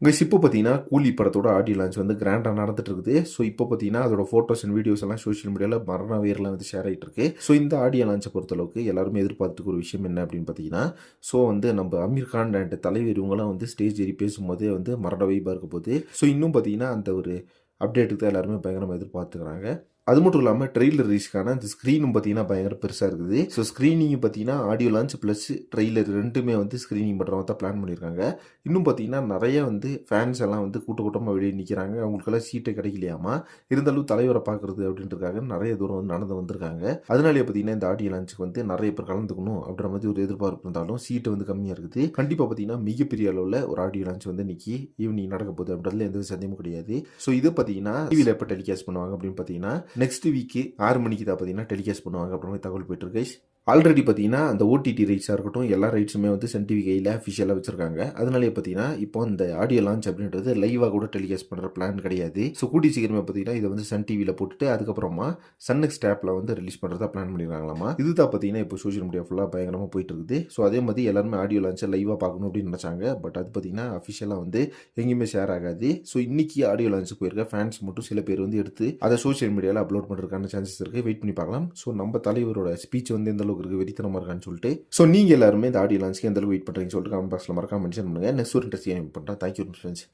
Guys இப்போ பார்த்தீங்கன்னா கூலி படத்தோட ஆடியோ லான்ச் வந்து கிராண்டாக நடந்துட்டு இருக்குது. ஸோ இப்போ பார்த்தீங்கன்னா அதோட ஃபோட்டோஸ் அண்ட் வீடியோஸ் எல்லாம் சோஷியல் மீடியாவில் மரண வேரில் வந்து ஷேர் ஆகிட்டு இருக்கு. ஸோ இந்த ஆடியோ லான்ச்சை பொறுத்தளவுக்கு எல்லாருமே எதிர்பார்த்துக்கு ஒரு விஷயம் என்ன அப்படின்னு பார்த்தீங்கன்னா, ஸோ வந்து நம்ம அமீர் கான் அண்ட் தலைவர் இவங்களாம் வந்து ஸ்டேஜ் ஏறி பேசும்போதே வந்து மரண வைப்பாக இருக்க போகுது. ஸோ இன்னும் பார்த்தீங்கன்னா அந்த ஒரு அப்டேட்டுக்கு தான் எல்லாருமே பயங்கரமாக எதிர்பார்த்துக்கிறாங்க. அது மட்டும் இல்லாமல் ட்ரெய்லர் ரிலீஸ்க்கான அந்த ஸ்க்ரீனும் பார்த்தீங்கன்னா பயங்கர பெருசாக இருக்குது. ஸோ ஸ்க்ரீனிங் பார்த்தீங்கன்னா ஆடியோ லான்ச் ப்ளஸ் ட்ரெய்லர் ரெண்டுமே வந்து ஸ்க்ரீனிங் பண்ணுற மாதிரி தான் பிளான் பண்ணியிருக்காங்க. இன்னும் பார்த்தீங்கன்னா நிறைய வந்து ஃபேன்ஸ் எல்லாம் வந்து கூட்டமாக வெளியே நிற்கிறாங்க. அவங்களுக்கெல்லாம் சீட்டை கிடைக்கலையாமா. இருந்தாலும் தலைவரை பார்க்குறது அப்படின்றதுக்காக நிறைய தூரம் வந்து நடந்து வந்திருக்காங்க. அதனாலேயே பார்த்தீங்கன்னா இந்த ஆடியோ லான்ச்சுக்கு வந்து நிறைய பேர் கலந்துக்கணும் அப்படின்ற மாதிரி ஒரு எதிர்பார்ப்பு இருந்தாலும் சீட்டு வந்து கம்மியாக இருக்குது. கண்டிப்பாக பார்த்தீங்கன்னா மிகப்பெரிய அளவில் ஒரு ஆடியோ லான்ச் வந்து இன்னைக்கு ஈவினிங் நடக்க போகுது அப்படின்றதுல எந்த சந்தேகமும் கிடையாது. ஸோ இது பார்த்தீங்கன்னா டிவியில் எப்போ டெலிகாஸ்ட் பண்ணுவாங்க அப்படின்னு பார்த்தீங்கன்னா நெக்ஸ்ட் வீக்கு 6 மணிக்கு தான் பார்த்தீங்கன்னா டெலிகாஸ்ட் பண்ணுவாங்க அப்புறமே தகவல் போயிட்டு இருக்கு. ஆல்ரெடி பார்த்தீங்கன்னா அந்த ஓடிடி ரைட்ஸாக இருக்கட்டும் எல்லா ரைட்ஸுமே வந்து சன் டிவி கையில் அஃபிஷியலாக வச்சிருக்காங்க. அதனாலே பார்த்தீங்கன்னா இப்போ இந்த ஆடியோ லான்ச் அப்படின்றது லைவாக கூட டெலிகாஸ்ட் பண்ணுற பிளான் கிடையாது. ஸோ கூடி சீக்கிரமே பார்த்தீங்கன்னா இதை வந்து சன் டிவியில் போட்டுட்டு அதுக்கப்புறமா சன் நெக்ஸ்ட் ஆப்பில் வந்து ரிலீஸ் பண்ணுறதா பிளான் பண்ணியிருக்காங்களாமா. இதுதான் பார்த்தீங்கன்னா இப்போ சோஷியல் மீடியா ஃபுல்லாக பயங்கரமாக போயிட்டு இருக்குது. ஸோ அதே மாதிரி எல்லாருமே ஆடியோ லான்ச்சை லைவாக பார்க்கணும் அப்படின்னு நினச்சாங்க. பட் அது பார்த்தீங்கன்னா அஃபிஷியலாக வந்து எங்கேயுமே ஷேர் ஆகாது. ஸோ இன்னைக்கு ஆடியோ லான்ச்சுக்கு போயிருக்க ஃபேன்ஸ் மட்டும் சில பேர் வந்து எடுத்து அதை சோஷியல் மீடியாவில் அப்லோட் பண்ணுறதுக்கான சான்சஸ் இருக்குது. வெயிட் பண்ணி பார்க்கலாம். ஸோ நம்ம தலைவரோட ஸ்பீச் வந்து எந்த அளவுக்கு இருக்குது வெறித்தனமாக இருக்கான்னு சொல்லிட்டு ஸோ நீங்கள் எல்லாருமே இந்த ஆடியோ லான்ச்சுக்கு எந்த அளவுக்கு வெயிட் பண்ணுறீங்கன்னு சொல்லிட்டு கமெண்ட் பாக்ஸில் மறக்காம மென்ஷன் பண்ணுங்கள். நெக்ஸ்ட் ஒரு இன்ட்ரெஸ்டிங் பண்ணுறேன். Thank you friends.